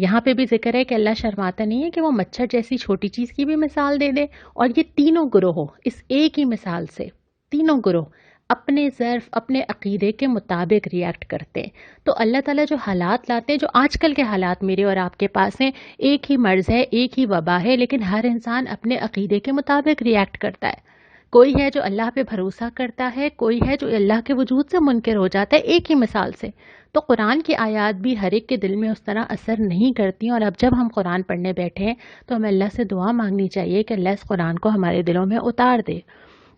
یہاں پہ بھی ذکر ہے کہ اللہ شرماتا نہیں ہے کہ وہ مچھر جیسی چھوٹی چیز کی بھی مثال دے دے، اور یہ تینوں گروہ اس ایک ہی مثال سے، تینوں گروہ اپنے ظرف اپنے عقیدے کے مطابق ریئیکٹ کرتے ہیں۔ تو اللہ تعالیٰ جو حالات لاتے ہیں، جو آج کل کے حالات میرے اور آپ کے پاس ہیں، ایک ہی مرض ہے، ایک ہی وبا ہے، لیکن ہر انسان اپنے عقیدے کے مطابق ریئیکٹ کرتا ہے۔ کوئی ہے جو اللہ پہ بھروسہ کرتا ہے، کوئی ہے جو اللہ کے وجود سے منکر ہو جاتا ہے، ایک ہی مثال سے۔ تو قرآن کی آیات بھی ہر ایک کے دل میں اس طرح اثر نہیں کرتی، اور اب جب ہم قرآن پڑھنے بیٹھے ہیں تو ہمیں اللہ سے دعا مانگنی چاہیے کہ اللہ اس قرآن کو ہمارے دلوں میں اتار دے۔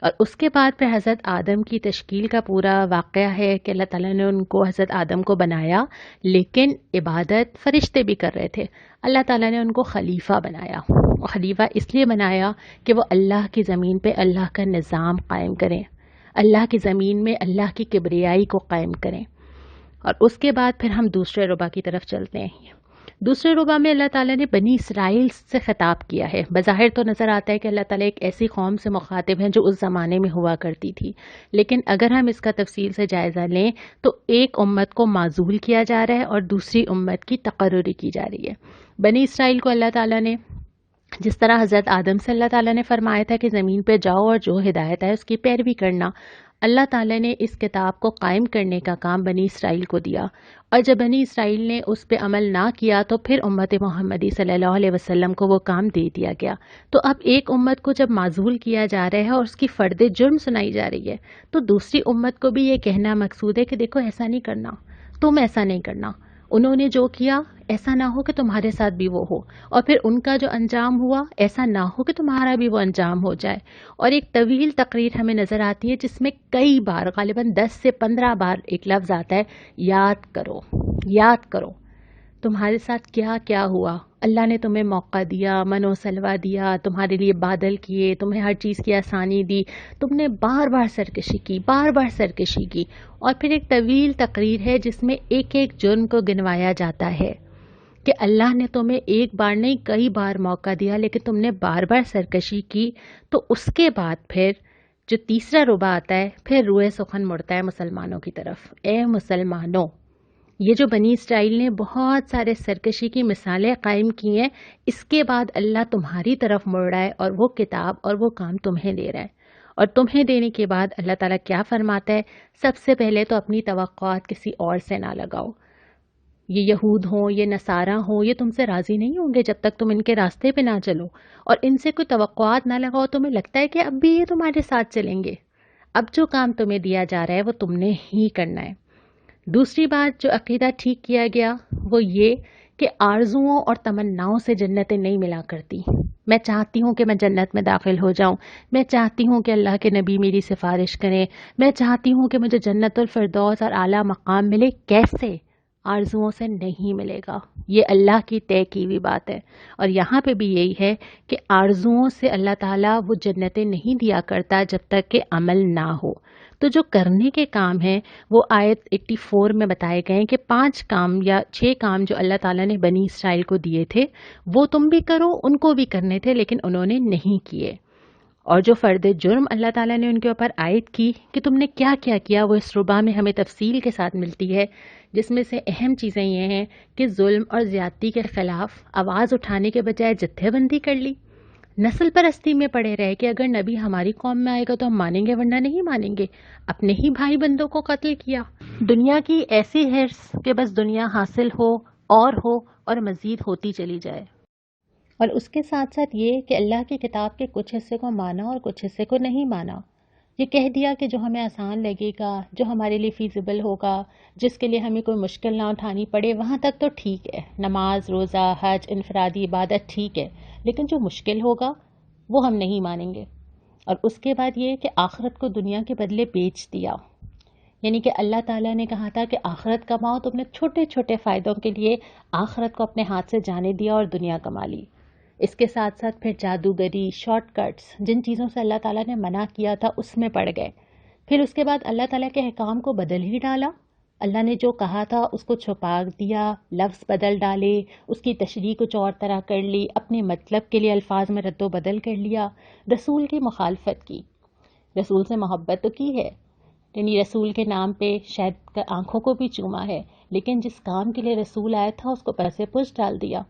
اور اس کے بعد پھر حضرت آدم کی تشکیل کا پورا واقعہ ہے کہ اللہ تعالیٰ نے ان کو، حضرت آدم کو بنایا، لیکن عبادت فرشتے بھی کر رہے تھے۔ اللہ تعالیٰ نے ان کو خلیفہ بنایا، اور خلیفہ اس لیے بنایا کہ وہ اللہ کی زمین پہ اللہ کا نظام قائم کریں، اللہ کی زمین میں اللہ کی کبریائی کو قائم کریں۔ اور اس کے بعد پھر ہم دوسرے ربع کی طرف چلتے ہیں۔ دوسرے ربع میں اللہ تعالیٰ نے بنی اسرائیل سے خطاب کیا ہے۔ بظاہر تو نظر آتا ہے کہ اللہ تعالیٰ ایک ایسی قوم سے مخاطب ہیں جو اس زمانے میں ہوا کرتی تھی، لیکن اگر ہم اس کا تفصیل سے جائزہ لیں تو ایک امت کو معزول کیا جا رہا ہے اور دوسری امت کی تقرری کی جا رہی ہے۔ بنی اسرائیل کو اللہ تعالیٰ نے، جس طرح حضرت آدم سے اللہ تعالیٰ نے فرمایا تھا کہ زمین پہ جاؤ اور جو ہدایت ہے اس کی پیروی کرنا، اللہ تعالیٰ نے اس کتاب کو قائم کرنے کا کام بنی اسرائیل کو دیا، اور جب بنی اسرائیل نے اس پہ عمل نہ کیا تو پھر امت محمدی صلی اللہ علیہ وسلم کو وہ کام دے دیا گیا۔ تو اب ایک امت کو جب معزول کیا جا رہا ہے اور اس کی فرد جرم سنائی جا رہی ہے، تو دوسری امت کو بھی یہ کہنا مقصود ہے کہ دیکھو ایسا نہیں کرنا، تم ایسا نہیں کرنا، انہوں نے جو کیا ایسا نہ ہو کہ تمہارے ساتھ بھی وہ ہو، اور پھر ان کا جو انجام ہوا ایسا نہ ہو کہ تمہارا بھی وہ انجام ہو جائے۔ اور ایک طویل تقریر ہمیں نظر آتی ہے جس میں کئی بار، غالباً 10 سے 15 بار ایک لفظ آتا ہے، یاد کرو، یاد کرو تمہارے ساتھ کیا کیا ہوا۔ اللہ نے تمہیں موقع دیا، من و سلوہ دیا، تمہارے لیے بادل کیے، تمہیں ہر چیز کی آسانی دی، تم نے بار بار سرکشی کی، بار بار سرکشی کی۔ اور پھر ایک طویل تقریر ہے جس میں ایک ایک جرم کو گنوایا جاتا ہے کہ اللہ نے تمہیں ایک بار نہیں کئی بار موقع دیا، لیکن تم نے بار بار سرکشی کی۔ تو اس کے بعد پھر جو تیسرا ربع آتا ہے، پھر روئے سخن مڑتا ہے مسلمانوں کی طرف۔ اے مسلمانوں، یہ جو بنی اسرائیل نے بہت سارے سرکشی کی مثالیں قائم کی ہیں، اس کے بعد اللہ تمہاری طرف مڑ رہا ہے اور وہ کتاب اور وہ کام تمہیں دے رہا ہے۔ اور تمہیں دینے کے بعد اللہ تعالیٰ کیا فرماتا ہے؟ سب سے پہلے تو اپنی توقعات کسی اور سے نہ لگاؤ۔ یہ یہود ہوں، یہ نصارہ ہوں، یہ تم سے راضی نہیں ہوں گے جب تک تم ان کے راستے پہ نہ چلو، اور ان سے کوئی توقعات نہ لگاؤ۔ تمہیں لگتا ہے کہ اب بھی یہ تمہارے ساتھ چلیں گے، اب جو کام تمہیں دیا جا رہا ہے وہ تم نے ہی کرنا ہے۔ دوسری بات جو عقیدہ ٹھیک کیا گیا وہ یہ کہ آرزوؤں اور تمناؤں سے جنتیں نہیں ملا کرتی۔ میں چاہتی ہوں کہ میں جنت میں داخل ہو جاؤں، میں چاہتی ہوں کہ اللہ کے نبی میری سفارش کریں، میں چاہتی ہوں کہ مجھے جنت الفردوس اور اعلیٰ مقام ملے۔ کیسے؟ آرزوؤں سے نہیں ملے گا، یہ اللہ کی طے کی ہوئی بات ہے۔ اور یہاں پہ بھی یہی ہے کہ آرزوؤں سے اللہ تعالیٰ وہ جنتیں نہیں دیا کرتا جب تک کہ عمل نہ ہو۔ تو جو کرنے کے کام ہیں وہ آیت 84 میں بتائے گئے ہیں کہ 5 کام یا 6 کام جو اللہ تعالیٰ نے بنی اسرائیل کو دیے تھے وہ تم بھی کرو، ان کو بھی کرنے تھے لیکن انہوں نے نہیں کیے۔ اور جو فرد جرم اللہ تعالیٰ نے ان کے اوپر عائد کی کہ تم نے کیا کیا کیا، وہ اس ربع میں ہمیں تفصیل کے ساتھ ملتی ہے، جس میں سے اہم چیزیں یہ ہیں کہ ظلم اور زیادتی کے خلاف آواز اٹھانے کے بجائے جتھے بندی کر لی، نسل پرستی میں پڑے رہے کہ اگر نبی ہماری قوم میں آئے گا تو ہم مانیں گے ورنہ نہیں مانیں گے، اپنے ہی بھائی بندوں کو قتل کیا۔ دنیا کی ایسی ہرس کہ بس دنیا حاصل ہو اور مزید ہوتی چلی جائے، اور اس کے ساتھ ساتھ یہ کہ اللہ کی کتاب کے کچھ حصے کو مانا اور کچھ حصے کو نہیں مانا۔ یہ کہہ دیا کہ جو ہمیں آسان لگے گا، جو ہمارے لیے فیزیبل ہوگا، جس کے لیے ہمیں کوئی مشکل نہ اٹھانی پڑے، وہاں تک تو ٹھیک ہے، نماز، روزہ، حج، انفرادی عبادت ٹھیک ہے، لیکن جو مشکل ہوگا وہ ہم نہیں مانیں گے۔ اور اس کے بعد یہ کہ آخرت کو دنیا کے بدلے بیچ دیا، یعنی کہ اللہ تعالیٰ نے کہا تھا کہ آخرت کماؤ، تو اپنے چھوٹے چھوٹے فائدوں کے لیے آخرت کو اپنے ہاتھ سے جانے دیا اور دنیا کما لی۔ اس کے ساتھ ساتھ پھر جادوگری، شارٹ کٹس، جن چیزوں سے اللہ تعالیٰ نے منع کیا تھا اس میں پڑ گئے۔ پھر اس کے بعد اللہ تعالیٰ کے احکام کو بدل ہی ڈالا، اللہ نے جو کہا تھا اس کو چھپا دیا، لفظ بدل ڈالے، اس کی تشریح کچھ اور طرح کر لی، اپنے مطلب کے لیے الفاظ میں رد و بدل کر لیا، رسول کی مخالفت کی۔ رسول سے محبت تو کی ہے، یعنی رسول کے نام پہ شاید آنکھوں کو بھی چوما ہے، لیکن جس کام کے لیے رسول آیا تھا اس کو پیسے پوچھ ڈال دیا.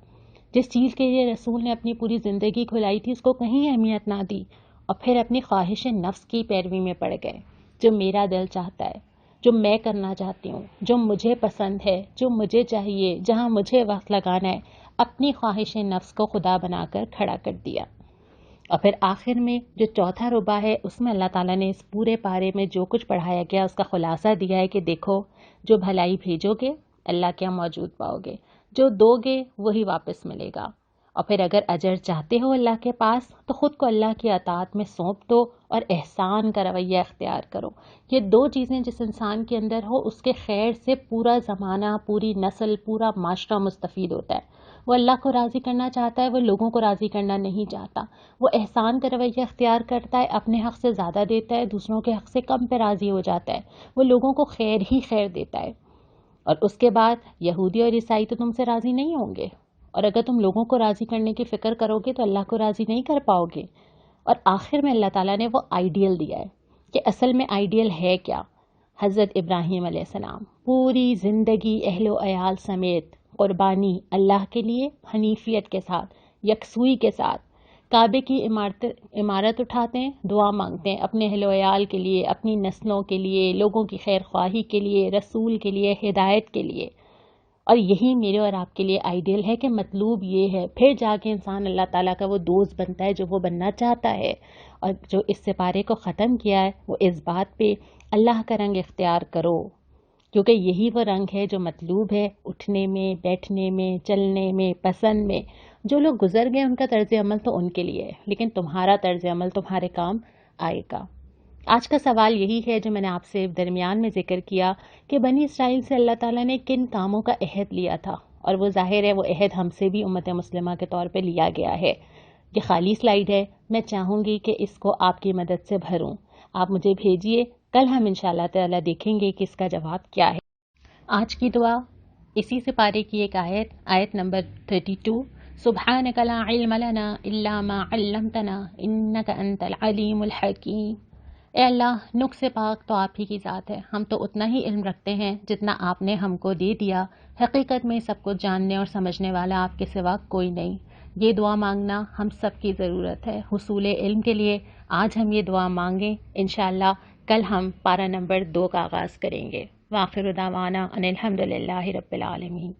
جس چیز کے لیے رسول نے اپنی پوری زندگی کھلائی تھی اس کو کہیں اہمیت نہ دی، اور پھر اپنی خواہش نفس کی پیروی میں پڑ گئے. جو میرا دل چاہتا ہے، جو میں کرنا چاہتی ہوں، جو مجھے پسند ہے، جو مجھے چاہیے، جہاں مجھے وقت لگانا ہے، اپنی خواہش نفس کو خدا بنا کر کھڑا کر دیا. اور پھر آخر میں جو چوتھا ربع ہے اس میں اللہ تعالیٰ نے اس پورے پارے میں جو کچھ پڑھایا گیا اس کا خلاصہ دیا ہے کہ دیکھو، جو بھلائی بھیجو گے اللہ کیا موجود پاؤ گے، جو دو گے وہی واپس ملے گا. اور پھر اگر اجر چاہتے ہو اللہ کے پاس تو خود کو اللہ کی اطاعت میں سونپ دو اور احسان کا رویہ اختیار کرو. یہ دو چیزیں جس انسان کے اندر ہو اس کے خیر سے پورا زمانہ، پوری نسل، پورا معاشرہ مستفید ہوتا ہے. وہ اللہ کو راضی کرنا چاہتا ہے، وہ لوگوں کو راضی کرنا نہیں چاہتا. وہ احسان کا رویہ اختیار کرتا ہے، اپنے حق سے زیادہ دیتا ہے، دوسروں کے حق سے کم پہ راضی ہو جاتا ہے. وہ لوگوں کو خیر ہی خیر دیتا ہے. اور اس کے بعد یہودی اور عیسائی تو تم سے راضی نہیں ہوں گے، اور اگر تم لوگوں کو راضی کرنے کی فکر کرو گے تو اللہ کو راضی نہیں کر پاؤ گے. اور آخر میں اللہ تعالیٰ نے وہ آئیڈیل دیا ہے کہ اصل میں آئیڈیل ہے کیا. حضرت ابراہیم علیہ السلام پوری زندگی اہل و عیال سمیت قربانی اللہ کے لیے حنیفیت کے ساتھ، یکسوئی کے ساتھ کعبے کی عمارت اٹھاتے ہیں، دعا مانگتے ہیں اپنے اہل و عیال کے لیے، اپنی نسلوں کے لیے، لوگوں کی خیر خواہی کے لیے، رسول کے لیے، ہدایت کے لیے. اور یہی میرے اور آپ کے لیے آئیڈیل ہے کہ مطلوب یہ ہے، پھر جا کے انسان اللہ تعالیٰ کا وہ دوست بنتا ہے جو وہ بننا چاہتا ہے. اور جو اس سپارے کو ختم کیا ہے وہ اس بات پہ اللہ کا رنگ اختیار کرو، کیونکہ یہی وہ رنگ ہے جو مطلوب ہے اٹھنے میں، بیٹھنے میں، چلنے میں، پسند میں. جو لوگ گزر گئے ان کا طرز عمل تو ان کے لیے ہے، لیکن تمہارا طرز عمل تمہارے کام آئے گا. آج کا سوال یہی ہے جو میں نے آپ سے درمیان میں ذکر کیا کہ بنی اسرائیل سے اللہ تعالیٰ نے کن کاموں کا عہد لیا تھا، اور وہ ظاہر ہے وہ عہد ہم سے بھی امت مسلمہ کے طور پہ لیا گیا ہے. یہ خالی سلائیڈ ہے، میں چاہوں گی کہ اس کو آپ کی مدد سے بھروں. آپ مجھے بھیجئے، کل ہم انشاءاللہ تعالیٰ دیکھیں گے کہ اس کا جواب کیا ہے. آج کی دعا اسی سپارے کی ایک آیت نمبر 32. سبحانک لا علم لنا الا ما علمتنا انک انت العلیم الحکیم. اے اللہ، نقص پاک تو آپ ہی کی ذات ہے، ہم تو اتنا ہی علم رکھتے ہیں جتنا آپ نے ہم کو دے دیا. حقیقت میں سب کو جاننے اور سمجھنے والا آپ کے سوا کوئی نہیں. یہ دعا مانگنا ہم سب کی ضرورت ہے حصول علم کے لیے. آج ہم یہ دعا مانگیں، انشاءاللہ کل ہم پارہ نمبر 2 کا آغاز کریں گے. وآخر دعوانا ان الحمدللہ رب العالمین.